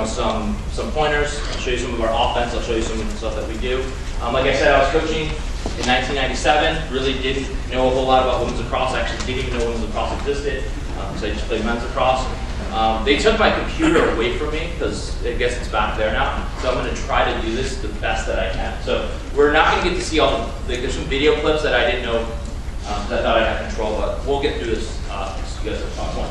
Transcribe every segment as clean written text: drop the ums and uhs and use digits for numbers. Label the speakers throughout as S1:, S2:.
S1: some pointers. I'll show you some of our offense. I'll show you some of the stuff that we do. Like I said, I was coaching in 1997. Really didn't know a whole lot about women's lacrosse. Actually, didn't even know women's lacrosse existed. So I just played men's lacrosse. They took my computer away from me because I guess it's back there now. So I'm going to try to do this the best that I can. So we're not going to get to see all there's some video clips that I didn't know that I thought I had control, but we'll get through this so you guys have fun one.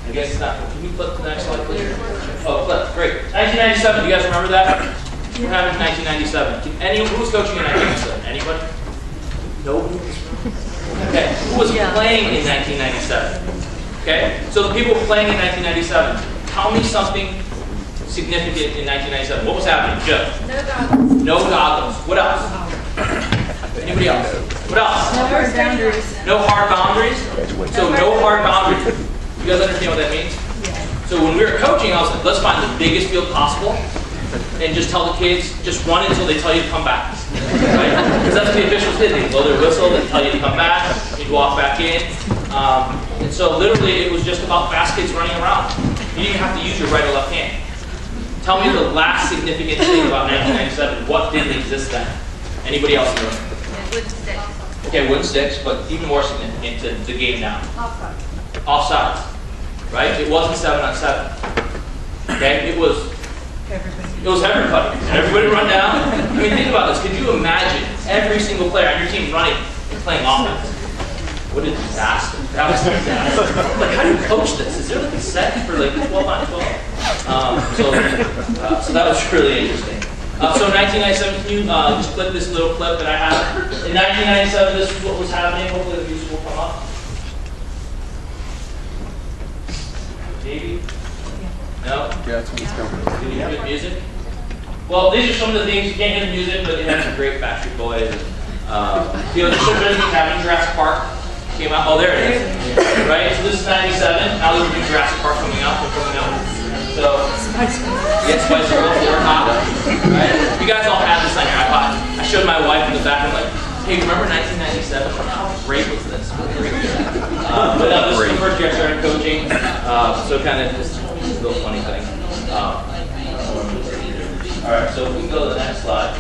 S1: I guess it's not. Can we flip to the next slide, please? Oh, flip. Great. 1997. Do you guys remember that? What happened in 1997? Who was coaching in 1997? Anybody? Nobody. Okay. Who was playing in 1997? Okay. So the people playing in 1997. Tell me something significant in 1997. What was happening, Joe?
S2: No goggles.
S1: No goggles. What else? Anybody else? What else?
S2: No hard boundaries.
S1: No hard boundaries? So no hard boundaries. You guys understand what that means?
S2: Yeah.
S1: So when we were coaching, I was like, let's find the biggest field possible and just tell the kids, just run until they tell you to come back. Right? Because that's what the officials did. They blow their whistle, they tell you to come back, you'd walk back in. And so literally it was just about fast kids running around. You didn't even have to use your right or left hand. Tell me the last significant thing about 1997. What didn't exist then? Anybody else in the room?
S2: Wooden sticks.
S1: Okay, wooden sticks, but even more significant to the game now.
S2: Offside.
S1: Offsides, right? It wasn't 7-on-7. Okay, it was everybody. And everybody run down. I mean, think about this. Could you imagine every single player on your team running and playing offense? What a disaster. That was a disaster. Like, how do you coach this? Is there like a set for like 12-on-12? So that was really interesting. So 1997, can you just click this little clip that I have? In 1997, this is what was happening. Hopefully the music will come up. Maybe? No?
S3: Yeah, it's coming.
S1: Did you hear the music? Well, these are some of the things. You can't hear the music, but it has some great Backstreet Boys. There's some good things happening. Jurassic Park came out. Oh, there it is. Right? So this is 97. Now there's a new Jurassic Park coming out. So, get Spice Girls, they're hot. Right? You guys all have this on your iPod. I showed my wife in the back. I'm like, hey, remember 1997? How great was this? But this is the first year I started coaching. So kind of just a little funny thing. All right, so if we can go to the next slide.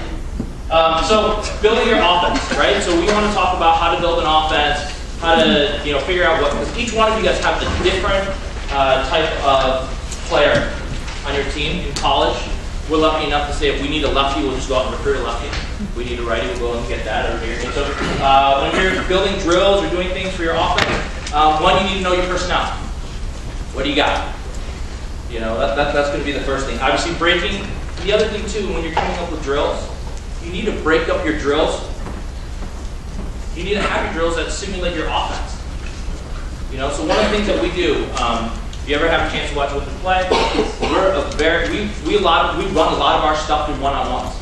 S1: So building your offense, right? So we want to talk about how to build an offense, how to figure out what, because each one of you guys have a different type of player on your team. In college, we're lucky enough to say if we need a lefty, we'll just go out and recruit a lefty. If we need a righty, we'll go and get that over here. So when you're building drills or doing things for your offense, one, you need to know your personnel. What do you got? That's going to be the first thing. Obviously, breaking. The other thing too, when you're coming up with drills, you need to break up your drills. You need to have your drills that simulate your offense. So one of the things that we do, if you ever have a chance to watch Winthrop play, we run a lot of our stuff through one-on-ones.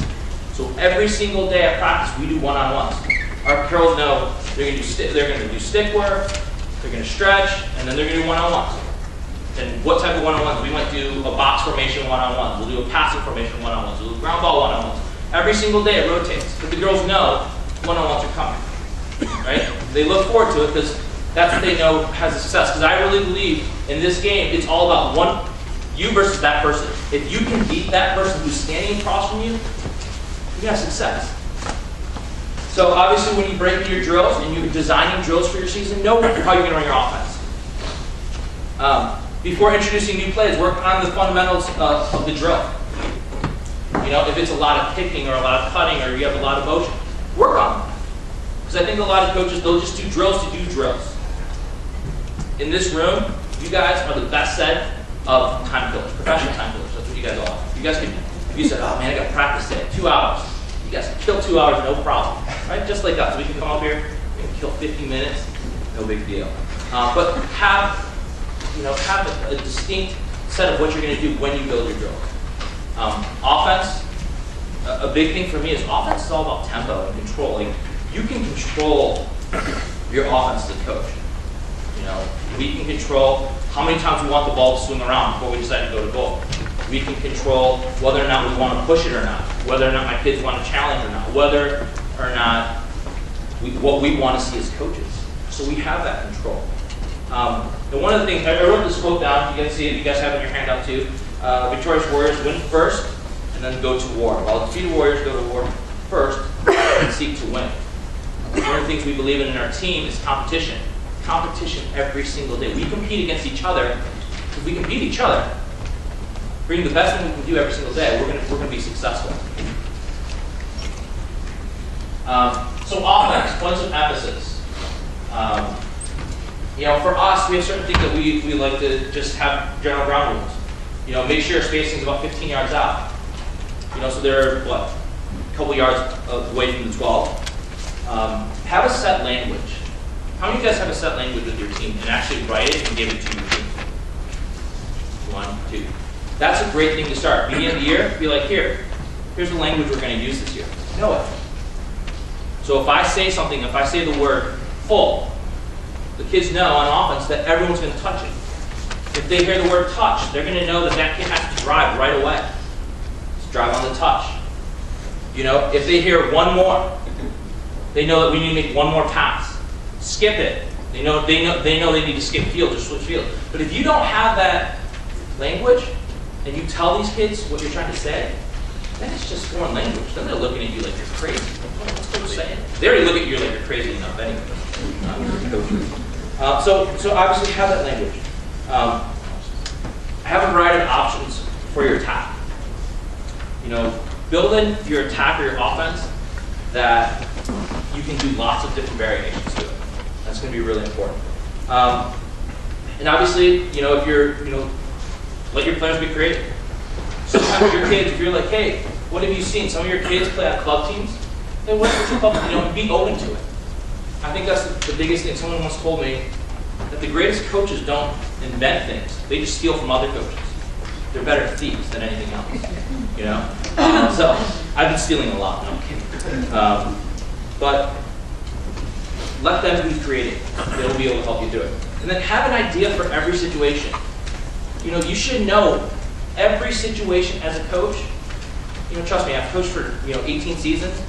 S1: So every single day at practice, we do one-on-ones. Our girls know they're going to do stick work, they're going to stretch, and then they're going to do one-on-ones. And what type of one-on-ones? We might do a box formation one-on-ones. We'll do a passing formation one-on-ones. We'll do ground ball one-on-ones. Every single day it rotates. But the girls know one-on-ones are coming. Right? They look forward to it because that's what they know has a success. Because I really believe in this game, it's all about you versus that person. If you can beat that person who's standing across from you, you have success. So obviously when you break your drills and you're designing drills for your season, know how you're going to run your offense. Before introducing new plays, work on the fundamentals of the drill. If it's a lot of kicking or a lot of cutting or you have a lot of motion, work on them. Because I think a lot of coaches, they'll just do drills to do drills. In this room, you guys are the best set of time killers, professional time killers. That's what you guys all are. You guys can, if you said, oh man, I got practice today, 2 hours. You guys can kill 2 hours, no problem. Right? Just like us. We can come up here, we can kill 50 minutes, no big deal. But have a distinct set of what you're going to do when you build your drills. Offense, a big thing for me is offense is all about tempo and control. Like, you can control your offense as a coach. We can control how many times we want the ball to swing around before we decide to go to goal. We can control whether or not we want to push it or not, whether or not my kids want to challenge or not, whether or not what we want to see as coaches. So we have that control. And one of the things, I wrote this quote down, you guys see it, you guys have it in your handout too. Victorious warriors win first, and then go to war. While defeated warriors go to war first, and seek to win. One of the things we believe in our team is competition. Competition every single day. We compete against each other. If we compete each other, bring the best thing we can do every single day, we're gonna be successful. So offense, points of emphasis. For us, we have certain things that we like to just have general ground rules. Make sure spacing is about 15 yards out. So they're, a couple yards away from the 12. Have a set language. How many of you guys have a set language with your team and actually write it and give it to your team? 1, 2. That's a great thing to start. Beginning of the year, be like, here's the language we're going to use this year. Know it. So if I say something, if I say the word full, the kids know on offense that everyone's going to touch it. If they hear the word touch, they're going to know that kid has to drive right away. Just drive on the touch. If they hear one more, they know that we need to make one more pass. Skip it. They know they need to skip field or switch field. But if you don't have that language and you tell these kids what you're trying to say, then it's just foreign language. Then they're looking at you like you're crazy. What's coach saying? They already look at you like you're crazy enough anyway. So obviously have that language. Have a variety of options for your attack. Build in your attack or your offense that you can do lots of different variations to it. That's going to be really important. And obviously, if you're, let your players be creative. Sometimes your kids, if you're like, hey, what have you seen? Some of your kids play on club teams. Hey, what's your club? Be open to it. I think that's the biggest thing. Someone once told me that the greatest coaches don't invent things. They just steal from other coaches. They're better thieves than anything else. So I've been stealing a lot. No, I'm kidding. But let them be creative. They'll be able to help you do it. And then have an idea for every situation. You should know every situation as a coach. Trust me, I've coached for 18 seasons,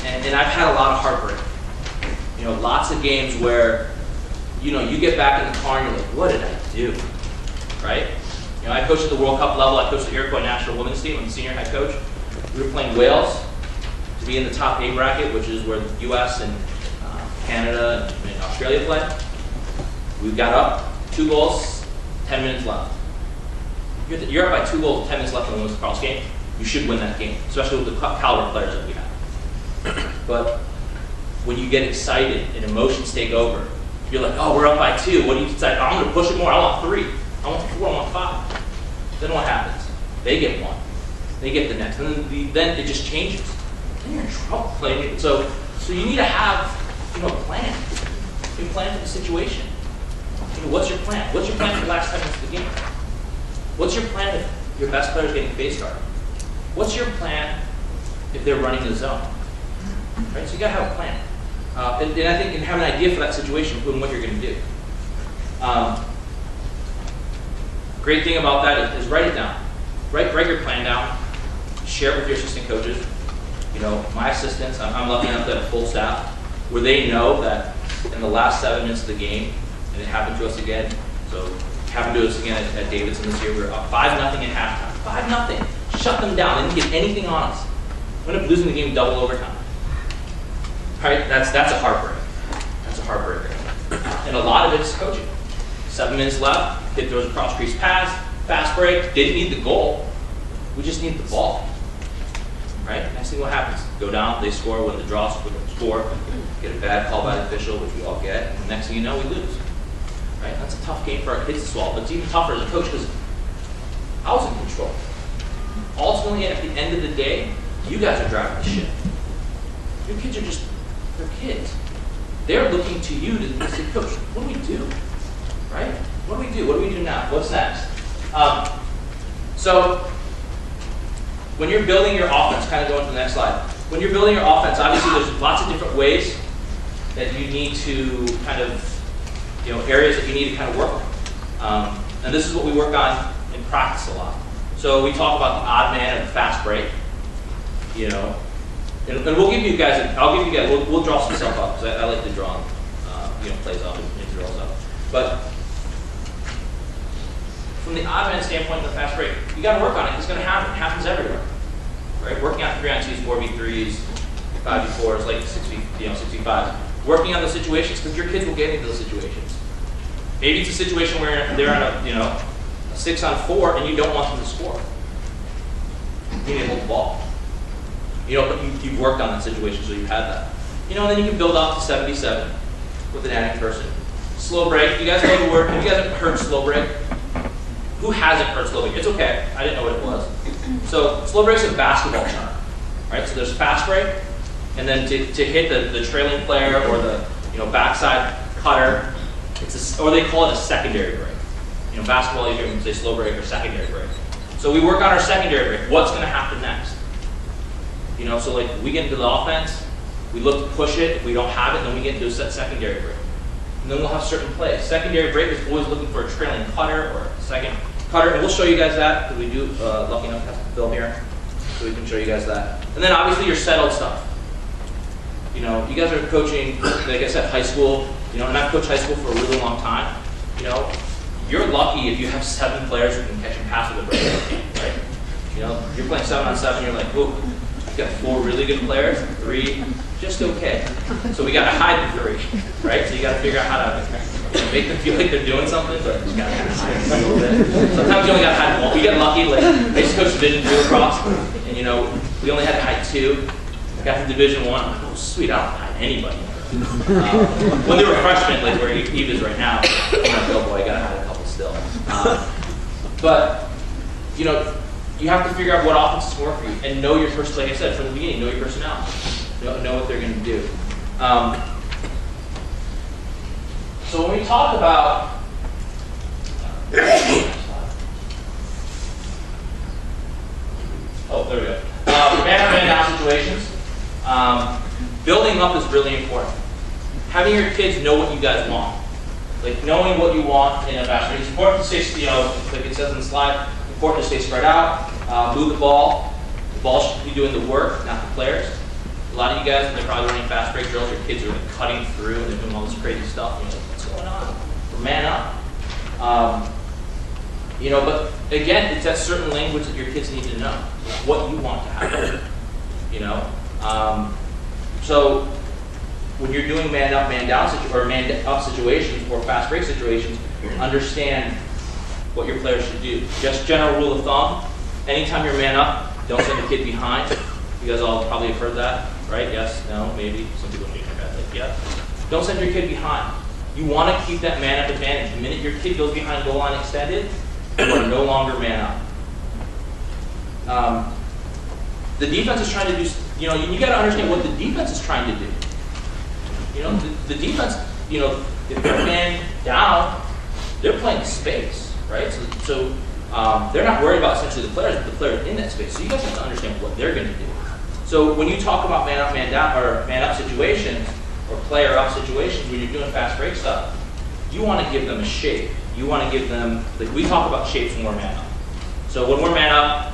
S1: and I've had a lot of heartbreak. Lots of games where you get back in the car and you're like, what did I do? Right? I coached at the World Cup level. I coached the Iroquois national women's team. I'm the senior head coach. We were playing Wales to be in the top 8 bracket, which is where the U.S. and Canada and Australia play. We got up 2 goals, 10 minutes left. You're up by 2 goals, 10 minutes left in the women's lacrosse game. You should win that game, especially with the caliber players that we have. But when you get excited and emotions take over, you're like, oh, we're up by 2. What do you decide? Oh, I'm going to push it more. I want 3. I want 4. I want 5. Then what happens? They get 1. They get the next. And then it just changes. Then you're in trouble. So you need to have a plan. You plan for the situation. What's your plan? What's your plan for the last 10 minutes of the game? What's your plan if your best player is getting face guard? What's your plan if they're running the zone? Right? So you gotta have a plan. And I think have an idea for that situation and what you're going to do. Great thing about that is write it down. Write your plan down. Share it with your assistant coaches. My assistants, I'm lucky enough to have a full staff where they know that in the last 7 minutes of the game, and it happened to us again, so it happened to us again at Davidson this year, we were up 5-0 at halftime. 5-0. Shut them down. They didn't get anything on us. We ended up losing the game double overtime. All right, that's a heartbreak. That's a heartbreaker. And a lot of it is coaching. 7 minutes left, kid throws a cross crease pass, fast break, didn't need the goal. We just need the ball. Right? Next thing what happens? Go down, they score, win the draw, score, get a bad call by the official, which we all get, and next thing you know, we lose. Right? That's a tough game for our kids to swallow, but it's even tougher as a coach because I was in control. Ultimately, at the end of the day, you guys are driving the ship. Your kids are just, they're kids. They're looking to you to say, Coach, what do we do? Right? What do we do? What do we do now? What's next? So, when you're building your offense, kind of going to the next slide. When you're building your offense, obviously there's lots of different ways that you need to kind of, areas that you need to kind of work on. And this is what we work on in practice a lot. So we talk about the odd man and the fast break, and we'll give you guys, we'll draw some stuff up because I like to draw, plays up and drills up. But from the odd man standpoint, the fast break, you got to work on it. It's going to happen. It happens everywhere, right? Working on 3-on-2s, 4v3s, 5v4s, like 65s. Working on the situations because your kids will get into those situations. Maybe it's a situation where they're on a 6-on-4 and you don't want them to score. You need to hold the ball. But you've worked on that situation, so you've had that. And then you can build up to 77 with an adding person. Slow break. You guys know the word. Have you guys ever heard slow break? Who hasn't heard slow break? It's okay. I didn't know what it was. So slow break is a basketball term, right? So there's fast break, and then to hit the trailing player or the backside cutter, or they call it a secondary break. Basketball, you can say slow break or secondary break. So we work on our secondary break. What's going to happen next? So like we get into the offense, we look to push it. If we don't have it, then we get into a secondary break. And then we'll have certain plays. Secondary break is always looking for a trailing cutter or a second cutter, and we'll show you guys that because we do lucky enough to have the film here, so we can show you guys that. And then obviously your settled stuff. You guys are coaching, like I said, high school. And I've coached high school for a really long time. You're lucky if you have 7 players who can catch and pass with a break, right? You're playing 7-on-7, you're like, whoa, you've got 4 really good players, 3 just okay. So we got to hide the 3, right? So you got to figure out how to make them feel like they're doing something, but you got to kind of hide them a little bit. Sometimes you only got to hide 1. We get lucky, like I used to coach Division 2 lacrosse, and we only had to hide 2. I got to Division 1, I'm like, oh sweet, I don't hide anybody. When they were freshmen, like where Eve is right now, I'm like, oh boy, I got to hide a couple still. But you have to figure out what offenses work for you and know your person. Like I said from the beginning, know your personnel, know what they're going to do. So when we talk about oh, there we go. Man down situations. Building up is really important. Having your kids know what you guys want. Like knowing what you want in a fast break. It's important to stay, like it says in the slide, important to stay spread out, move the ball. The ball should be doing the work, not the players. A lot of you guys, when they're probably running fast break drills, your kids are like cutting through and they're doing all this crazy stuff. You're like, what's going on? We're man up. But again, it's that certain language that your kids need to know. What you want to happen. So when you're doing man up, man down, or man up situations or fast break situations, understand what your players should do. Just general rule of thumb: anytime you're man up, don't send the kid behind. You guys all probably have heard that, right? Yes, no, maybe. Some people shake their head like, yeah. Don't send your kid behind. You want to keep that man up advantage. The minute your kid goes behind goal line extended, you are no longer man up. The defense is trying to do, you got to understand what the defense is trying to do. The defense, if they're man down, they're playing space, right? So they're not worried about essentially the players, but the players in that space. So you guys have to understand what they're going to do. So when you talk about man up, man down, or man up situations, or player up situations, when you're doing fast break stuff, you want to give them a shape. You want to give them, like we talk about shapes when we're man up. So when we're man up,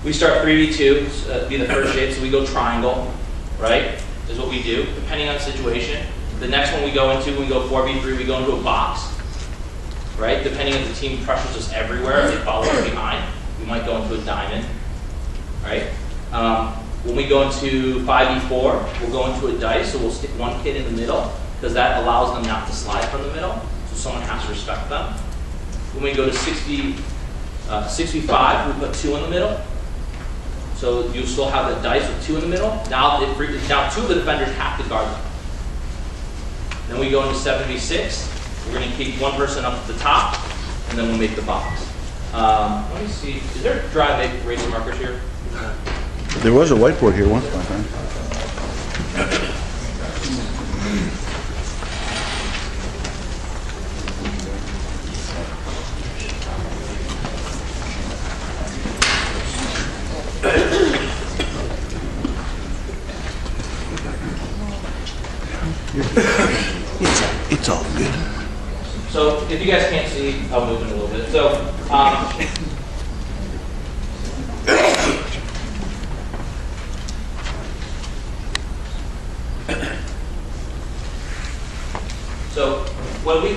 S1: we start 3v2, be the first shape, so we go triangle, right? Is what we do, depending on the situation. The next one we go into, when we go 4v3, we go into a box, right? Depending if the team pressures us everywhere, they follow us behind, we might go into a diamond, right? When we go into 5v4, we'll go into a dice, so we'll stick one kid in the middle, because that allows them not to slide from the middle, so someone has to respect them. When we go to 6v5, we put 2 in the middle. So you still have the dice with 2 in the middle. Now 2 of the defenders have to guard them. Then we go into 7v6. We're going to keep one person up at the top, and then we'll make the box. Let me see. Is there dry erase markers here?
S3: There was a whiteboard here once, my friend. It's all good.
S1: So if you guys can't see, I'll move in a little bit. So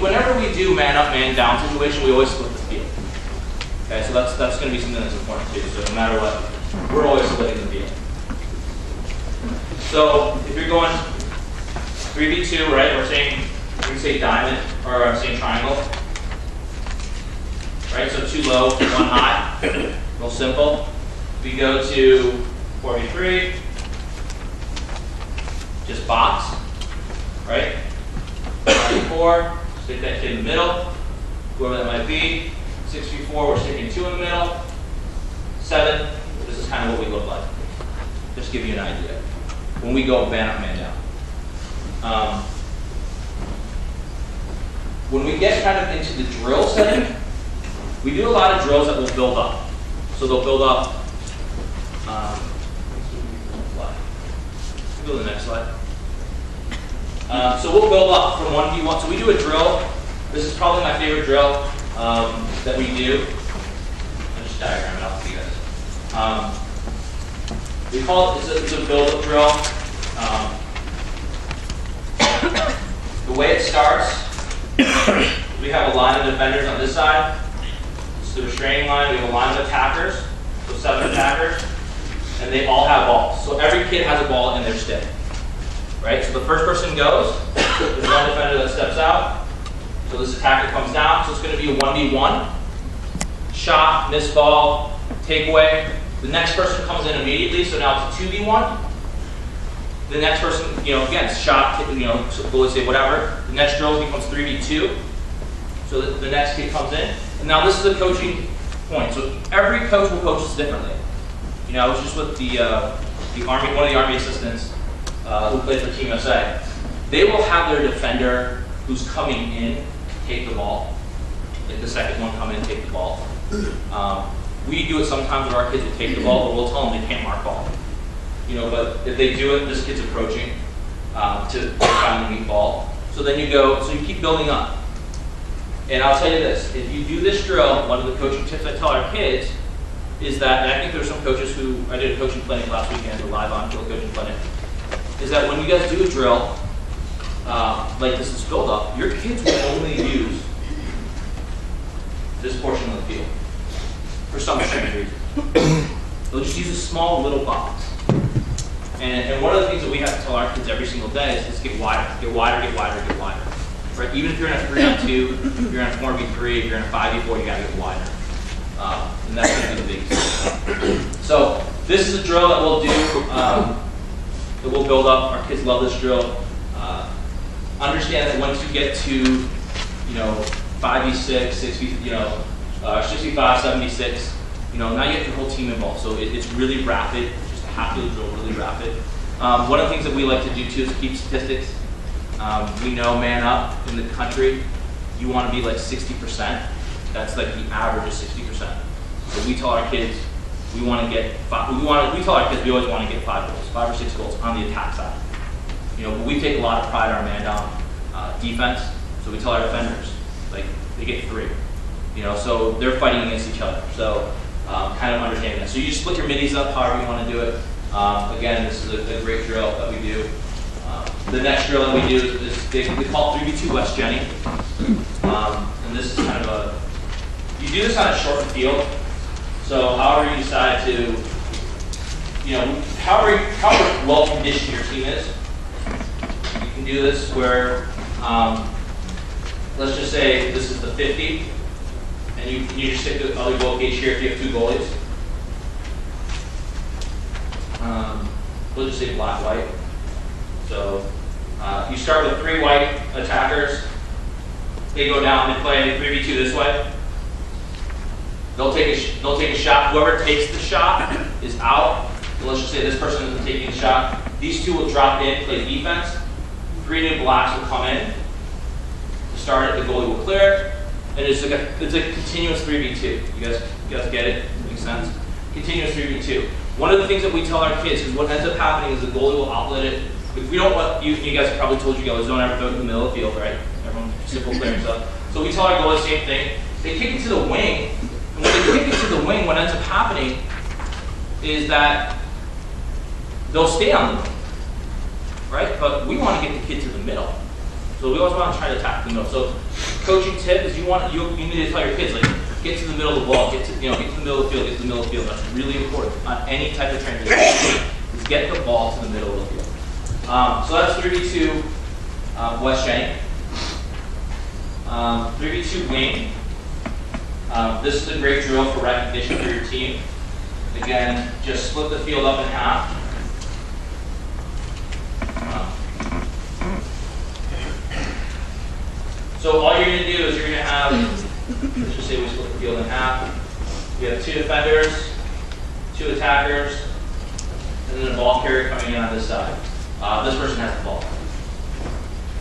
S1: whenever we do man up, man down situation, we always split the field. Okay, so that's going to be something that's important too. So no matter what, we're always splitting the field. So if you're going 3v2, right? We're can say diamond, or I'm saying triangle. Right, so 2 low, 1 high. Real simple. We go to 4v3. Just box. Right? 5v4. Stick that kid in the middle. Whoever that might be. 6v4, we're sticking 2 in the middle. 7, this is kind of what we look like. Just to give you an idea. When we go man up, man down. When we get kind of into the drill setting, we do a lot of drills that will build up. So they'll build up. Go to the next slide. So we'll build up from 1v1. So we do a drill. This is probably my favorite drill that we do. I'll just diagram it out for you guys. We call it, it's a build-up drill. The way it starts, we have a line of defenders on this side. It's the restraining line. We have a line of attackers, so 7 attackers, and they all have balls. So every kid has a ball in their stick, right? So the first person goes, there's 1 defender that steps out, so this attacker comes down, so it's going to be a 1v1. Shot, miss ball, takeaway. The next person comes in immediately, so now it's a 2v1. The next person, again, shot, so goalie say whatever. The next drill becomes 3v2. So the next kid comes in. And now this is a coaching point. So every coach will coach this differently. I was just with the Army, one of the Army assistants who played for Team USA. They will have their defender who's coming in take the ball. Like the second one come in and take the ball. We do it sometimes where our kids will take the ball, but we'll tell them they can't mark ball. But if they do it, this kid's approaching to find the weak ball. So then you keep building up. And I'll tell you this, if you do this drill, one of the coaching tips I tell our kids is that, and I think there's some coaches who, I did a coaching clinic last weekend, a live on field coaching clinic, is that when you guys do a drill, like this is build up, your kids will only use this portion of the field for some strange reason. They'll just use a small little box. And one of the things that we have to tell our kids every single day is get wider, get wider, get wider, get wider. Right? Even if you're in a 3-on-2, if you're in a 4v3, if you're in a 5v4, you gotta get wider. And that's gonna be the biggest. So this is a drill that we'll do, that we'll build up. Our kids love this drill. Understand that once you get to, 5v6, 6v, 65, 76, now you get your whole team involved. So it's really rapid. Half field drill, really rapid. One of the things that we like to do too is keep statistics. We know man up in the country, you want to be like 60%. That's like the average is 60%. So we tell our kids we want to get we tell our kids we always want to get 5 goals, 5 or 6 goals on the attack side. But we take a lot of pride in our man down defense. So we tell our defenders like they get 3. So they're fighting against each other. So kind of understanding that. So you just split your middies up however you want to do it. Again, this is a great drill that we do. The next drill that we do is we call it 3v2 West Jenny. And this is kind of you do this on a short field. So however you decide to, however well conditioned your team is, you can do this where, let's just say this is the 50. And you just stick the other goal cage here if you have 2 goalies. We'll just say black, white. So you start with 3 white attackers. They go down and play 3v2 this way. They'll take a shot. Whoever takes the shot is out. So let's just say this person isn't taking a shot. These 2 will drop in, play defense. 3 new blacks will come in. To start it, the goalie will clear it. And it's a continuous 3v2. You guys get it? Makes sense? Continuous 3v2. One of the things that we tell our kids is what ends up happening is the goalie will outlet it. If we don't want you guys have probably told you guys don't ever throw it in the middle of the field, right? Everyone simple clearing stuff. So we tell our goalie the same thing. They kick it to the wing, and when they kick it to the wing, what ends up happening is that they'll stay on the wing, right? But we want to get the kid to the middle. So we always want to try to attack the middle. So coaching tip is you need to tell your kids, like, get to the middle of the ball, get to the middle of the field, get to the middle of the field. That's really important on any type of transition. Is get the ball to the middle of the field. So that's 32 West Shank. 32 wing. This is a great drill for recognition for your team. Again, just split the field up in half. So all you're going to do is you're going to have, let's just say we split the field in half. We have 2 defenders, 2 attackers, and then a ball carrier coming in on this side. This person has the ball.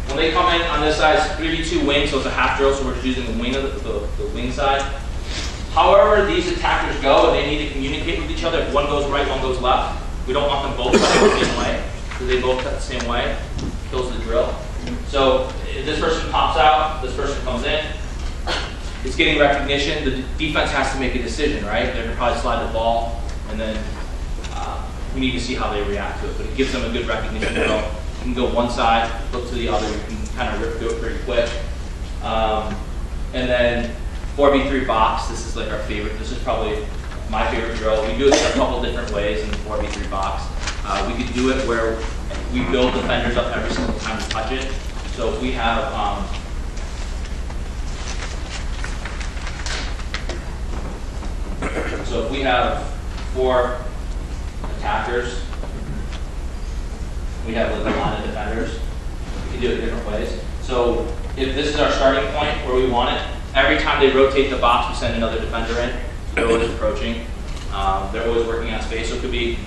S1: When they come in on this side, it's 32 wing, so it's a half drill, so we're just using the wing of the wing side. However these attackers go, and they need to communicate with each other. If one goes right, one goes left. We don't want them both cutting the same way, because they both cut the same way. Kills the drill. So if this person pops out, this person comes in. It's getting recognition. The defense has to make a decision, right? They're going to probably slide the ball, and then we need to see how they react to it. But it gives them a good recognition drill. You can go one side, look to the other. You can kind of rip through it pretty quick. And then 4v3 box. This is like our favorite. This is probably my favorite drill. We do it a couple different ways in the 4v3 box. We could do it where we build defenders up every single time we touch it. So if we have So if we have 4 attackers, we have like a line of defenders. We can do it different ways. So if this is our starting point where we want it, every time they rotate the box, we send another defender in. They're always approaching. They're always working on space. So it could be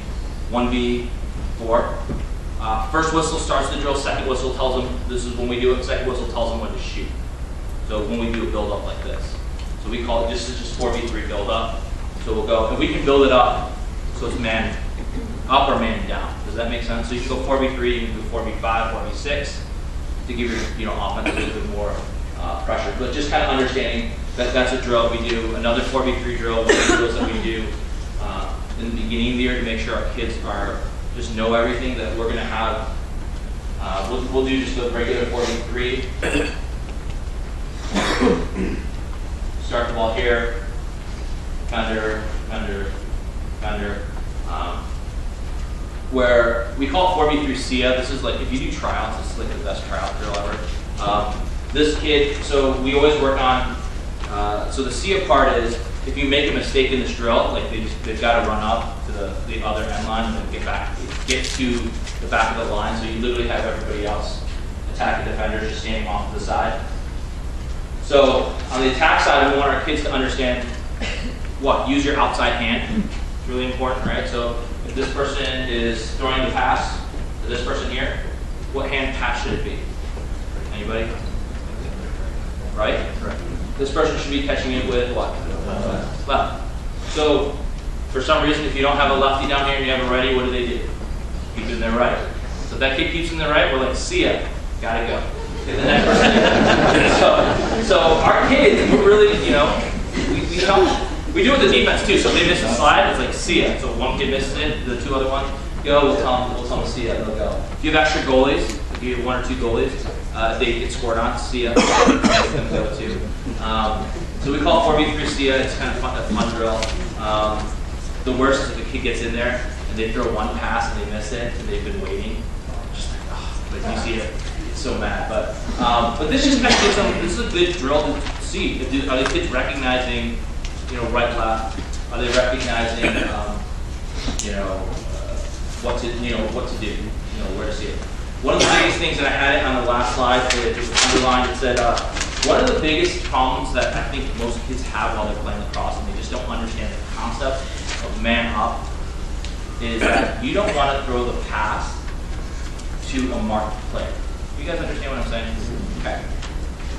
S1: 1v4. First whistle starts the drill. Second whistle tells them this is when we do it. Second whistle tells them when to shoot. So when we do a build up like this. So we call it, this is just 4v3 build up. So we'll go, and we can build it up so it's man up or man down. Does that make sense? So you can go 4v3, you can do 4v5, 4v6 to give your offense a little bit more pressure. But just kind of understanding that that's a drill we do. Another 4v3 drill, one of the drills that we do in the beginning of the year to make sure our kids are just know everything that we're going to have. We'll do just a regular 4v3. Start the ball here. Defender, defender, defender. Where we call it 4v3 SIA. This is like, if you do tryouts, this is like the best tryout drill ever. This kid, so we always work on, so the SIA part is, if you make a mistake in this drill, like they've got to run up to the other end line and then get to the back of the line. So you literally have everybody else attacking defenders just standing off to the side. So on the attack side, we want our kids to understand what? Use your outside hand. It's really important, right? So if this person is throwing the pass to this person here, what hand pass should it be? Anybody? Right? Right. This person should be catching it with what? Left. So for some reason, if you don't have a lefty down here and you have a righty, what do? Keep it in their right. So if that kid keeps in their right, we're like, see ya, gotta go. Okay, the next person. So our kids, we're really, we help. We do it with the defense too. So if they miss a slide, it's like see ya. So one kid misses it, the 2 other ones go. We'll tell them see ya. They'll go. If you have extra goalies, if you have 1 or 2 goalies, they get scored on. See ya. Them go too. So we call it 4v3 see ya. It's kind of a fun drill. The worst is if a kid gets in there and they throw one pass and they miss it and they've been waiting. Just like, oh, like you see it, it's so mad. But this just kind of gives them. This is a good drill to see. Are the kids recognizing? Right, left. Are they recognizing, what to do, where to see it? One of the biggest things that I had it on the last slide, it was underlined. It said one of the biggest problems that I think most kids have while they're playing lacrosse, and they just don't understand the concept of man up, is that you don't want to throw the pass to a marked player. You guys understand what I'm saying? Okay.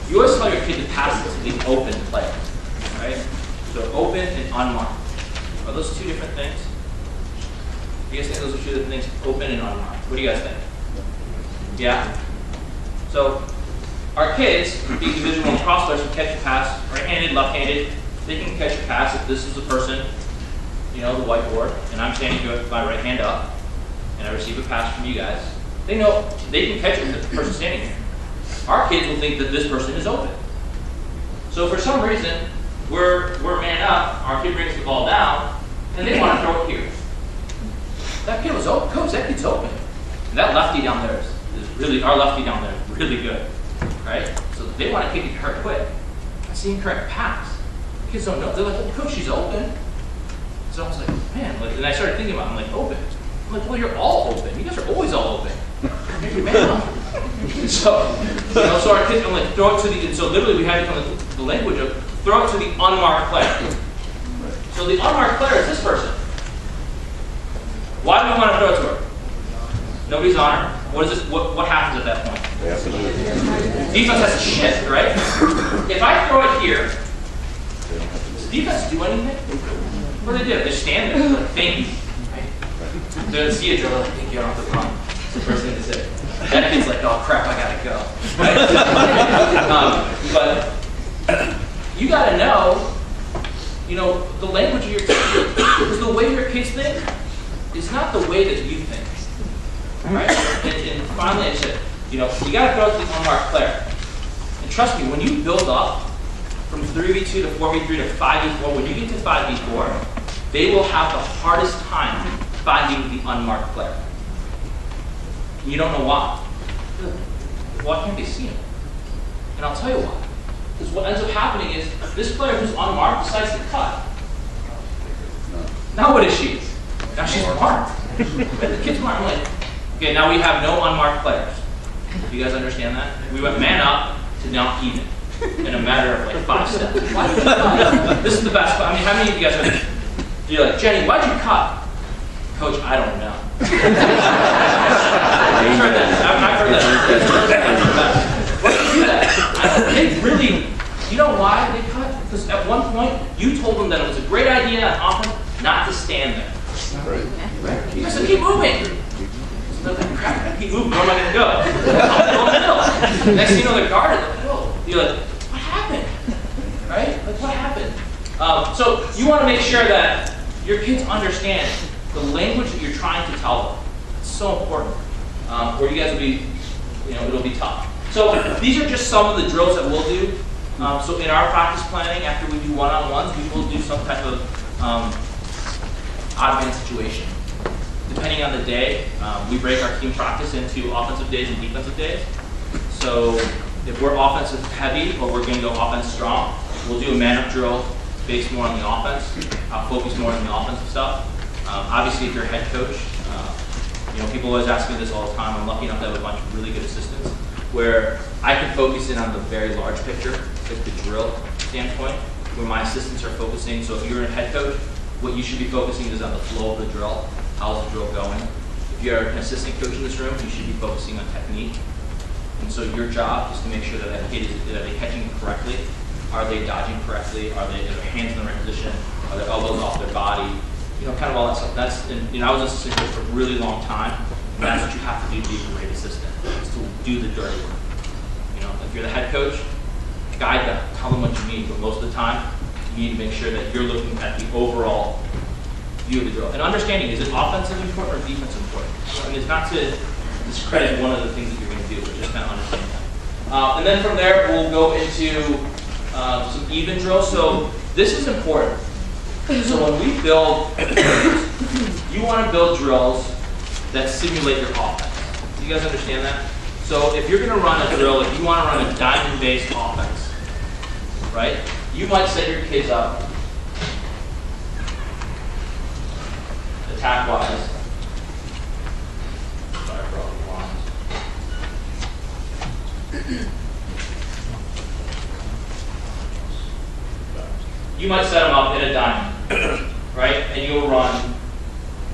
S1: You always tell your kid to pass it to the open player, right? So open and unmarked. Are those 2 different things? You guys think those are 2 different things? Open and unmarked. What do you guys think? Yeah? So our kids, being division 1 cross players, can catch a pass, right-handed, left-handed. They can catch a pass if this is the person, the whiteboard, and I'm standing here with my right hand up, and I receive a pass from you guys. They know they can catch it with the person standing here. Our kids will think that this person is open. So for some reason, we're man up, our kid brings the ball down, and they want to throw it here. That kid was open, coach, that kid's open. And that lefty down there is really, our lefty down there is really good, right? So they want to kick it to her quick. That's the incorrect pass. Kids don't know, they're like, well, coach, she's open. So I was like, man, and I started thinking about it, I'm like, open. I'm like, well, you're all open. You guys are always all open. Make your man up. So, so our kids, I'm like, throw it to the, and so literally we had to come to the language of throw it to the unmarked player. So the unmarked player is this person. Why do we want to throw it to her? Nobody's on her. What is this? What happens at that point? Defense has to shift, right? If I throw it here, does defense do anything? What do? They stand there, like, thank you. Right? They don't see a drill, like, thank you, I don't have to run. That's the first thing to say. That kid's like, oh crap, I gotta go. Right? But you gotta know, the language of your kids, because the way your kids think is not the way that you think. Right? And finally I said, you gotta throw it to the unmarked player. And trust me, when you build up from 3v2 to 4v3 to 5v4, when you get to 5v4, they will have the hardest time finding the unmarked player. And you don't know why. Why can't they see him? And I'll tell you why. Because what ends up happening is this player who's unmarked decides to cut. Now what is she? Now she's marked. The kid's marked. I'm like, okay, now we have no unmarked players. Do you guys understand that? We went man up to now even in a matter of like 5 steps. Why did you cut? This is the best. I mean, how many of you guys are? You're like, Jenny, why'd you cut? Coach, I don't know. I've heard that. Why did you do that? They really, you know why they cut? Because at one point, you told them that it was a great idea on offense not to stand there. Right? You said, keep moving. So they're like, crap, keep moving, where am I going to go? I'm going to the middle. Next thing you know, they're guarded. You're like, what happened? Right? Like, what happened? So you want to make sure that your kids understand the language that you're trying to tell them. It's so important. Or you guys will be, it'll be tough. So these are just some of the drills that we'll do. So in our practice planning, after we do one-on-ones, we will do some type of odd man situation. Depending on the day, we break our team practice into offensive days and defensive days. So if we're offensive heavy or we're going to go offense strong, we'll do a man-up drill based more on the offense. I'll focus more on the offensive stuff. Obviously, if you're a head coach, people always ask me this all the time. I'm lucky enough to have a bunch of really good assistants where I can focus in on the very large picture, like the drill standpoint, where my assistants are focusing. So if you're a head coach, what you should be focusing is on the flow of the drill. How's the drill going? If you're an assistant coach in this room, you should be focusing on technique. And so your job is to make sure that that kid are they catching it correctly? Are they dodging correctly? Are their hands in the right position? Are their elbows off their body? Kind of all that stuff. That's, I was an assistant coach for a really long time, and that's what you have to do to be a great assistant, is to do the dirty work. If you're the head coach, guide them, tell them what you need, but most of the time, you need to make sure that you're looking at the overall view of the drill. And understanding, is it offensive important or defensive important? I mean, it's not to discredit one of the things that you're going to do, but just kind of understand that. And then from there, we'll go into some even drills. So this is important. So when we build, you want to build drills that simulate your offense. Do you guys understand that? So if you're going to run a drill, if you want to run a diamond-based offense, right? You might set your kids up attack-wise. Sorry for all the lines. You might set them up in a diamond, right? And you'll run.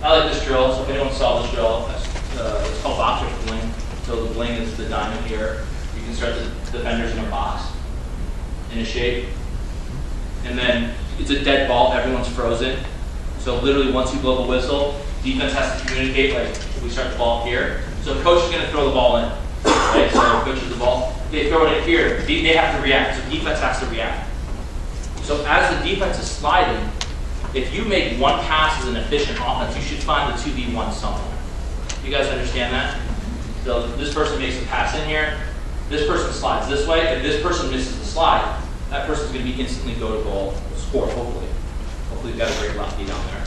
S1: I like this drill, so if anyone saw this drill, it's called boxer's bling. So the bling is the diamond here. You can start the defenders in a box, in a shape. And then it's a dead ball, everyone's frozen. So literally once you blow the whistle, defense has to communicate, like if we start the ball here. So coach is gonna throw the ball in, right? So coach is the ball, they throw it in here, they have to react, so defense has to react. So as the defense is sliding, if you make one pass as an efficient offense, you should find the 2v1 somewhere. You guys understand that? So this person makes a pass in here, this person slides this way, if this person misses the slide, that person's going to be instantly go to goal, score, hopefully. Hopefully you've got a great lefty down there.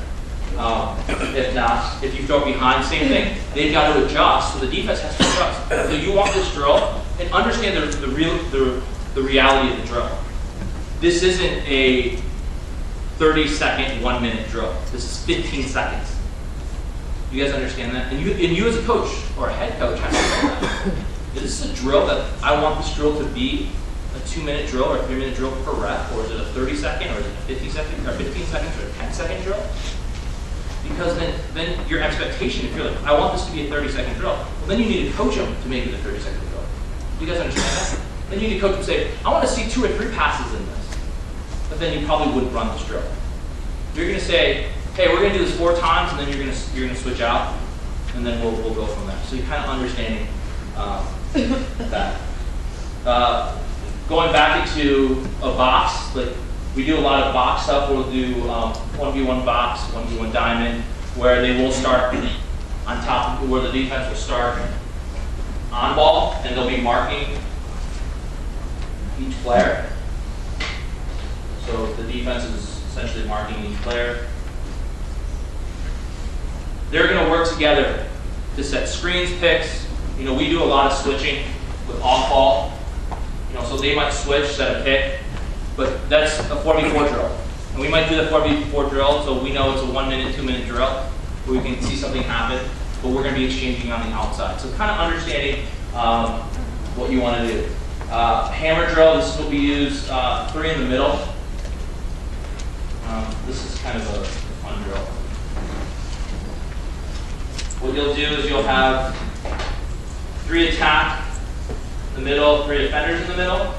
S1: If not, if you throw behind, same thing. They've got to adjust, so the defense has to adjust. So you want this drill, and understand the reality of the drill. This isn't a 30-second, 1-minute drill. This is 15 seconds. You guys understand that? And you as a coach or a head coach has to know that. This is a drill that I want this drill to be a 2-minute drill or a 3-minute drill per rep, or is it a 30-second, or is it a 50-second, or 15 seconds, or a 10-second drill? Because then your expectation, if you're like, I want this to be a 30-second drill, well, then you need to coach them to make it a 30-second drill. Do you guys understand that? Then you need to coach them and say, I want to see 2 or 3 passes in this. But then you probably wouldn't run this drill. You're going to say, hey, we're going to do this 4 times, and then you're going to switch out, and then we'll go from there. So you're kind of understanding that. Going back into a box, like we do a lot of box stuff. We'll do 1v1 box, 1v1 diamond, where they will start on top, where the defense will start on ball, and they'll be marking each player. So the defense is essentially marking each player. They're going to work together to set screens, picks. You know, we do a lot of switching with off ball. You know, so they might switch, set a pick, but that's a 4v4 drill. And we might do the 4v4 drill, so we know it's a 1-minute, 2-minute drill, where we can see something happen, but we're going to be exchanging on the outside. So kind of understanding what you want to do. Hammer drill, this is what we use, 3 in the middle. This is kind of a fun drill. What you'll do is you'll have 3 attack in the middle, 3 defenders in the middle,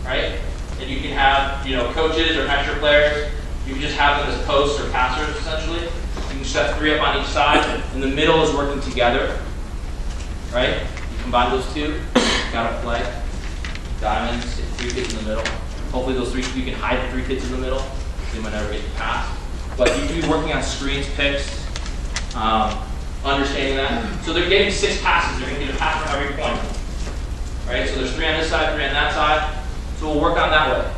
S1: right? And you can have, you know, coaches or extra players. You can just have them as posts or passers, essentially. You can set 3 up on each side, and the middle is working together, right? You combine those 2, got a play, diamonds, 3 kids in the middle. Hopefully those 3, you can hide the 3 kids in the middle. They might never get to pass. But you can be working on screens, picks, understanding that. So they're getting 6 passes. They're going to get a pass from every point. Right? So there's 3 on this side, 3 on that side. So we'll work on that way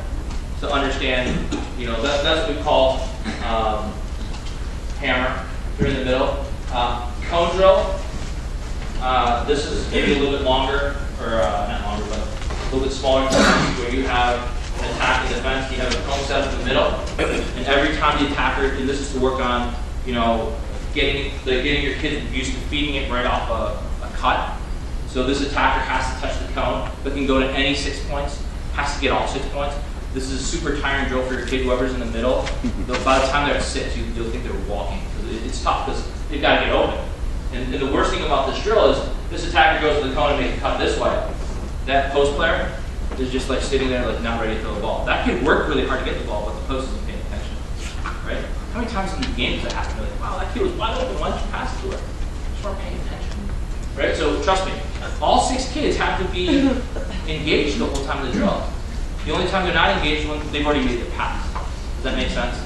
S1: to understand, you know, that's what we call hammer. 3 in the middle. Cone drill. This is maybe a little bit longer, or not longer, but a little bit smaller, where you have an attack and defense. You have a cone set up in the middle, and every time the attacker, and this is to work on, you know, getting your kid used to feeding it right off a cut. So this attacker has to touch the cone, but can go to any 6 points, has to get all 6 points. This is a super tiring drill for your kid, whoever's in the middle. By the time they're at 6, you'll think they're walking. It's tough because they've got to get open. And the worst thing about this drill is this attacker goes to the cone and makes a cut this way. That post player is just like sitting there like not ready to throw the ball. That kid worked really hard to get the ball, but the post isn't paying attention. Right? How many times in the game does that happen? You're like, wow, that kid was wide open. Why did you pass it to her? Just weren't paying attention. Right? So trust me, all 6 kids have to be engaged the whole time of the drill. The only time they're not engaged is when they've already made the pass. Does that make sense?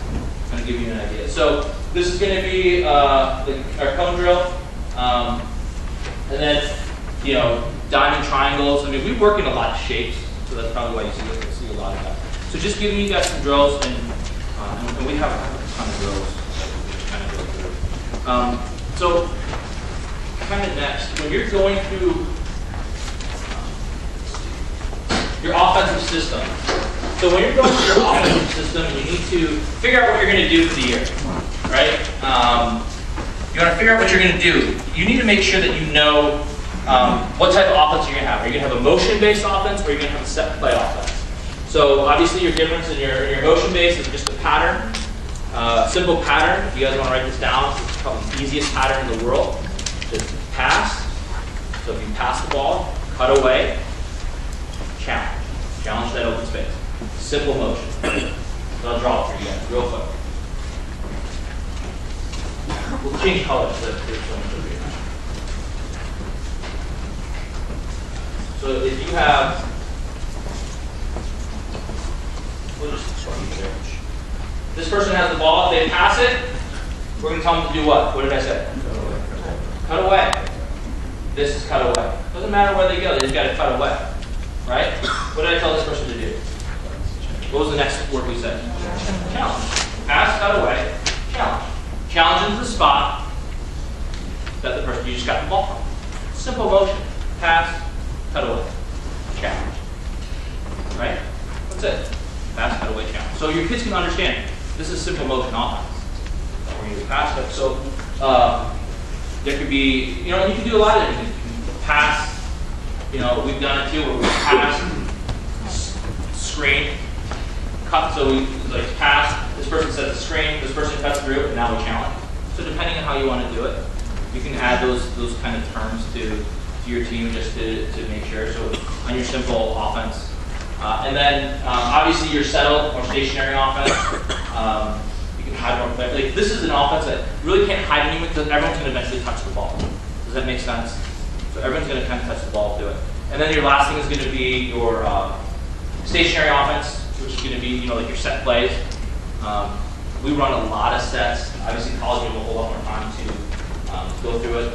S1: I'm going to give you an idea. So this is going to be our cone drill. And then, you know, diamond triangles. I mean, we work in a lot of shapes, so that's probably why you see a lot of that. So just giving you guys some drills, and we have a ton of drills that we kind of go through. So kind of next, when you're going through your offensive system. So when you're going through your offensive system, you need to figure out what you're going to do for the year, right? You want to figure out what you're going to do. You need to make sure that you know what type of offense you're going to have. Are you going to have a motion-based offense, or are you going to have a set play offense? So obviously your difference in your motion-based is just a pattern, simple pattern. If you guys want to write this down, it's probably the easiest pattern in the world. Just pass. So if you pass the ball, cut away, challenge. Challenge that open space. Simple motion. So I'll draw it for you guys real quick. We'll change colors so there's so much over here. So if you have, we'll just start here. This person has the ball. If they pass it, we're going to tell them to do what? What did I say? Cut away. This is cut away. Doesn't matter where they go. They just got to cut away. Right? What did I tell this person to do? What was the next word we said? Challenge. Pass, cut away, challenge. Challenge into the spot that the person you just got the ball from. Simple motion. Pass, cut away, challenge. Right? That's it. Pass, cut away, challenge. So your kids can understand this is simple motion offense. Where you pass it. So there could be, you know, you can do a lot of it. You can pass. You know, we've done it too, where we pass, screen, cut. So we like pass. This person sets the screen. This person cuts through, and now we challenge. So depending on how you want to do it, you can add those kind of terms to your team just to make sure. So on your simple offense, and then obviously your settled or stationary offense. You can hide more. Like this is an offense that really can't hide anyone because everyone's going to eventually touch the ball. Does that make sense? So everyone's going to kind of touch the ball to do it. And then your last thing is going to be your stationary offense, which is going to be, you know, like your set plays. We run a lot of sets. Obviously, college we have a whole lot more time to go through it.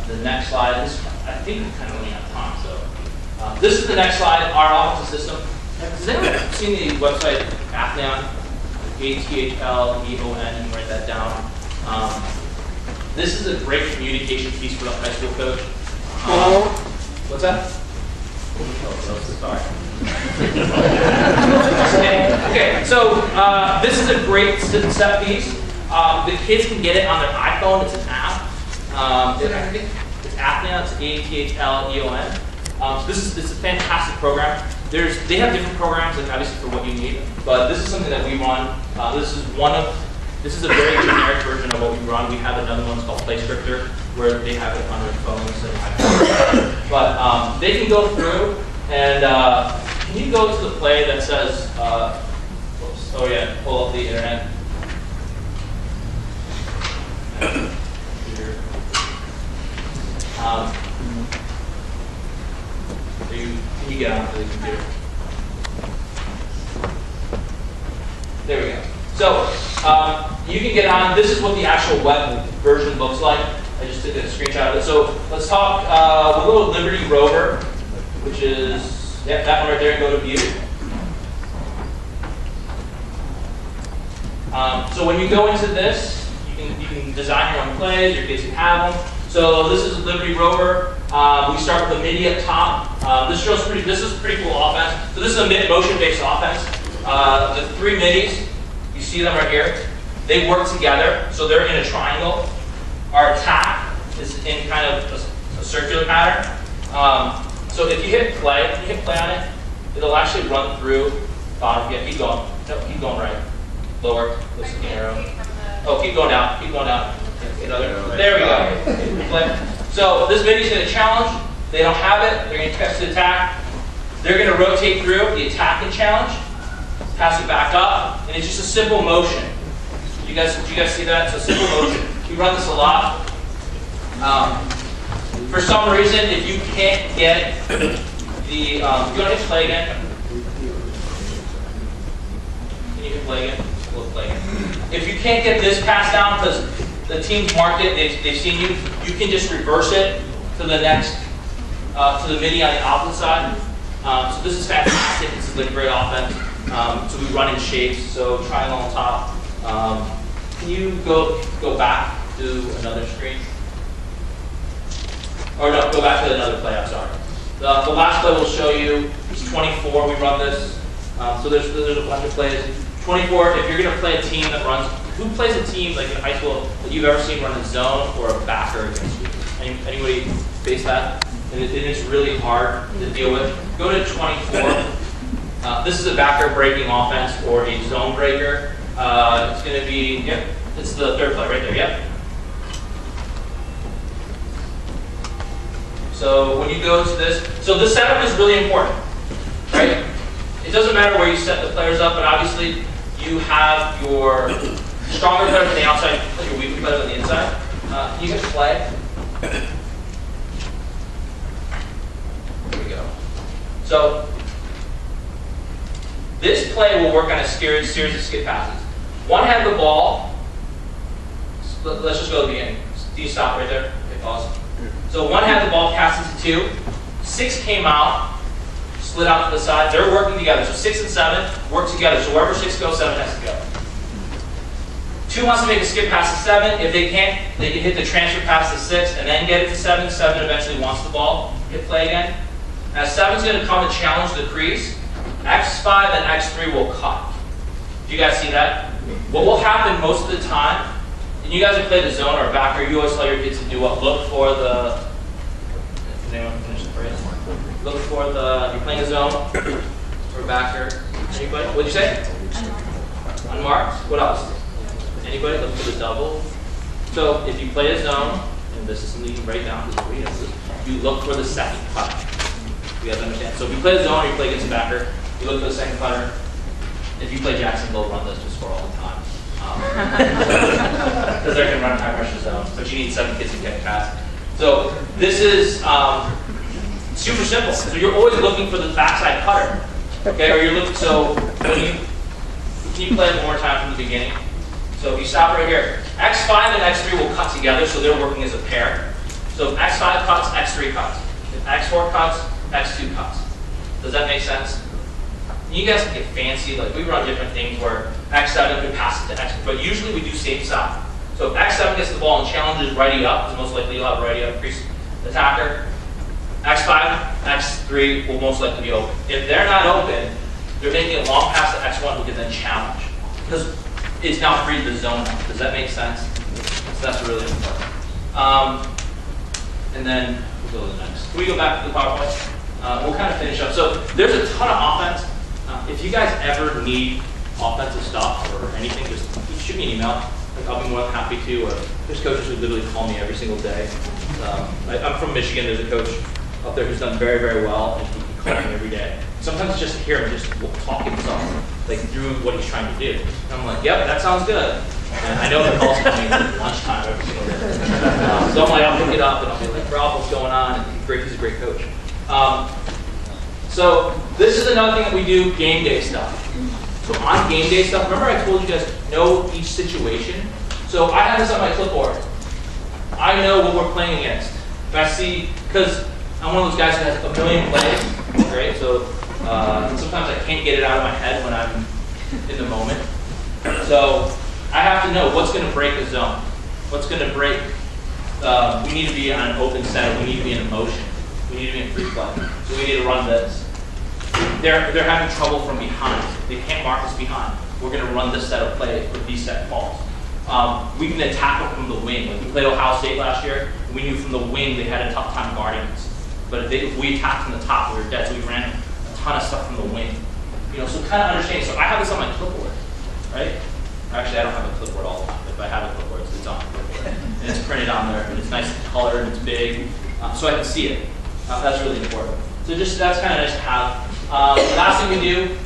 S1: The next slide, I think we're kind of running out of time. So this is the next slide, our offensive system. Has anyone seen the website Athleon? Athleon, you can write that down. This is a great communication piece for the high school coach. What's that? Sorry. Okay, so this is a great set piece. The kids can get it on their iPhone. It's an app. It's Athleon. It's Athleon. So this is a fantastic program. They have different programs, like obviously for what you need, but this is something that we run. This is a very generic version of what we run. We have another one called PlayScriptor, where they have it on their phones and iPhones. But they can go through and can you go to the play that says, whoops, oh yeah, pull up the internet. Can you get onto the computer? There we go. So you can get on. This is what the actual web version looks like. I just took a screenshot of it. So let's talk. We'll go with Liberty Rover, which is that one right there, and go to View. So when you go into this, you can design your own plays. Your kids can have them. So this is Liberty Rover. We start with a MIDI up top. This is a pretty cool offense. So this is a motion-based offense. The three MIDIs, you see them right here. They work together, so they're in a triangle. Our attack is in kind of a circular pattern. So if you hit play on it, it'll actually run through bottom. Yeah, keep going. No, keep going right. Lower. Listen to the arrow. Oh, keep going down. Keep going down. There we go. So this MIDI is going to challenge. They don't have it. They're going to test the attack. They're going to rotate through the attack and challenge. Pass it back up, and it's just a simple motion. Did you guys see that? It's a simple motion. We run this a lot. For some reason, if you can't get the, you want to hit play again? Can you hit play again? We'll play again. If you can't get this pass down because the team's marked it, they've seen you, you can just reverse it to the next, to the MIDI on the opposite side. So this is fantastic. This is a great offense. So we run in shapes. So triangle on top. Can you go back to another screen? Or no, go back to another play. I'm sorry. The last play we'll show you is 24. We run this. So there's a bunch of plays. 24. If you're going to play a team that runs, who plays a team like in high school that you've ever seen run a zone or a backer against you? Anybody face that? And it's really hard to deal with. Go to 24. This is a backer breaking offense or a zone breaker. It's going to be, yep, it's the third play right there, yep. So when you go to this, so the setup is really important, right? It doesn't matter where you set the players up, but obviously you have your stronger players on the outside, your weaker players on the inside. You can play. Here we go. So this play will work on a series of skip passes. One had the ball. Let's just go to the beginning. Do you stop right there? Okay, pause. So one had the ball, passed it to two. 6 came out. split out to the side. They're working together. So 6 and 7 work together. So wherever 6 goes, 7 has to go. 2 wants to make a skip past the 7. If they can't, they can hit the transfer past the 6 and then get it to 7. 7 eventually wants the ball. Hit play again. Now 7's going to come and challenge the crease. X5 and X3 will cut. Do you guys see that? What will happen most of the time, and you guys have played the zone or backer, you always tell your kids to do what? Look for the, does anyone finish the phrase? Look for the, you're playing a zone or backer. Anybody? What'd you say? Unmarked. What else? Anybody? Look for the double. So if you play a zone, and this is something you can write down because we have you look for the second cut. You guys understand? So if you play a zone or you play against a backer, you look for the second cutter. If you play Jackson, they'll run this just for all the time. Because they're going to run high pressure zone, but you need 7 kids to get past. So this is super simple. So you're always looking for the backside cutter. Okay, or you're looking, so when can you play it one more time from the beginning? So if you stop right here, X5 and X3 will cut together, so they're working as a pair. So if X5 cuts, X3 cuts. If X4 cuts, X2 cuts. Does that make sense? You guys can get fancy, like we run different things where X7 could pass it to X, but usually we do same side. So if X7 gets the ball and challenges righty up, because most likely you'll have righty up crease attacker, X5, X3 will most likely be open. If they're not open, they're making a long pass to X1 who can then challenge. Because it's now free to the zone. Does that make sense? So that's really important. And then we'll go to the next. Can we go back to the PowerPoint? We'll kind of finish up. So there's a ton of offense. If you guys ever need offensive stuff or anything, just shoot me an email. Like, I'll be more than happy to. Or there's coaches who literally call me every single day. I'm from Michigan. There's a coach up there who's done very, very well, and he calls me every day. Sometimes it's just to hear him just talk himself, like through what he's trying to do. And I'm like, yep, that sounds good. And I know the calls coming at lunchtime every single day. So I'm like, I'll pick it up and I'll be like, Ralph, what's going on? And he's a great coach. So this is another thing that we do, game day stuff. So on game day stuff, remember I told you guys know each situation? So I have this on my clipboard. I know what we're playing against. If I see, because I'm one of those guys that has a million plays, right? So sometimes I can't get it out of my head when I'm in the moment. So I have to know what's going to break a zone. What's going to break, we need to be on an open set, we need to be in motion. We need to be in free play. So we need to run this. They're having trouble from behind. They can't mark us behind. We're going to run this set of plays with these set calls. We can then tackle from the wing. Like we played Ohio State last year, and we knew from the wing they had a tough time guarding us. But if we attacked from the top, we were dead. So we ran a ton of stuff from the wing. You know, so kind of understanding. So I have this on my clipboard, right? Actually, I don't have a clipboard all the time. If I have a clipboard, it's on the clipboard. And it's printed on there, and it's nice and colored, and it's big, so I can see it. That's really important. So just that's kind of nice to have. The last thing we do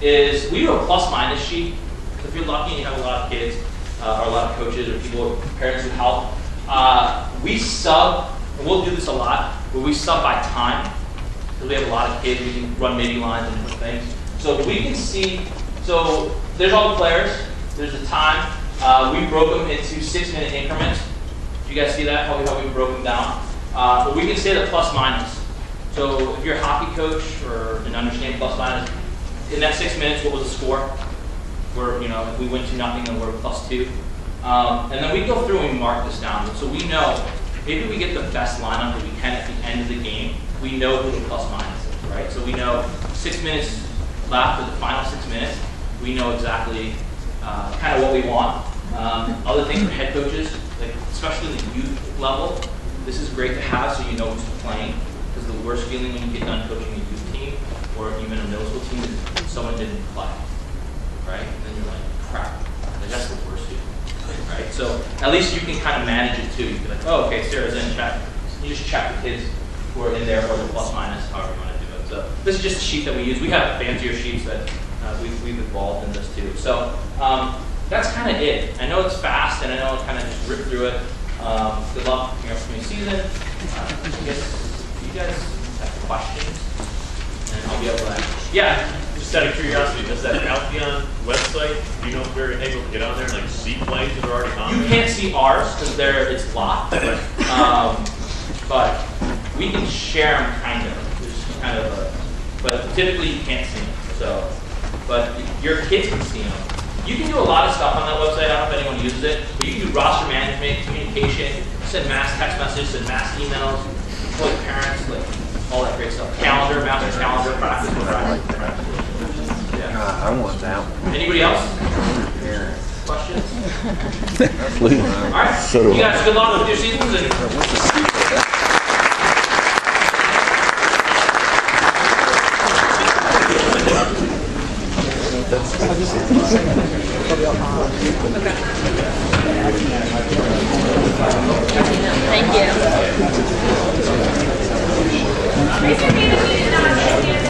S1: is we do a plus-minus sheet. So if you're lucky and you have a lot of kids, or a lot of coaches, or people, parents who help, we sub, and we'll do this a lot, where we sub by time. Because we have a lot of kids, we can run maybe lines and different things. So we can see, so there's all the players, there's the time. We broke them into 6-minute increments. Do you guys see that, how we broke them down? But we can say the plus minus. So if you're a hockey coach or an understand plus minus, in that 6 minutes, what was the score? We're, if we win 2-0, then we're +2. And then we go through and we mark this down. So we know, maybe we get the best lineup that we can at the end of the game. We know who the plus minus is, right? So we know 6 minutes left for the final 6 minutes. We know exactly kind of what we want. Other things for head coaches, like especially the youth level, this is great to have so you know who's playing. Because the worst feeling when you get done coaching a youth team or even a middle school team is someone didn't play, right? And then you're like, crap. Like, that's the worst feeling, right? So at least you can kind of manage it too. You can be like, oh, okay, Sarah's in, check. You just check the kids who are in there or the plus minus, however you want to do it. So this is just a sheet that we use. We have fancier sheets that we've evolved in this too. So that's kind of it. I know it's fast and I know I kind of just ripped through it. Good luck in your upcoming season. I guess you guys have questions, and I'll be able to answer. Yeah.
S4: Just out of curiosity, does that Altheon website, do you know if we're able to get on there and like see plays that are already on there?
S1: You can't see ours because it's locked, but we can share them kind of. kind of but typically you can't see them. So, but your kids can see them. You can do a lot of stuff on that website. I don't know if anyone uses it, but you can do roster management, communication, send mass text messages, send mass emails, employ parents, like all that great stuff. Calendar, master calendar, practice. Yeah.
S5: I want that one.
S1: Anybody else? Questions?
S3: Please.
S1: All right.
S3: So do
S1: You
S3: I.
S1: guys, good luck with your seasons. And
S2: Thank you.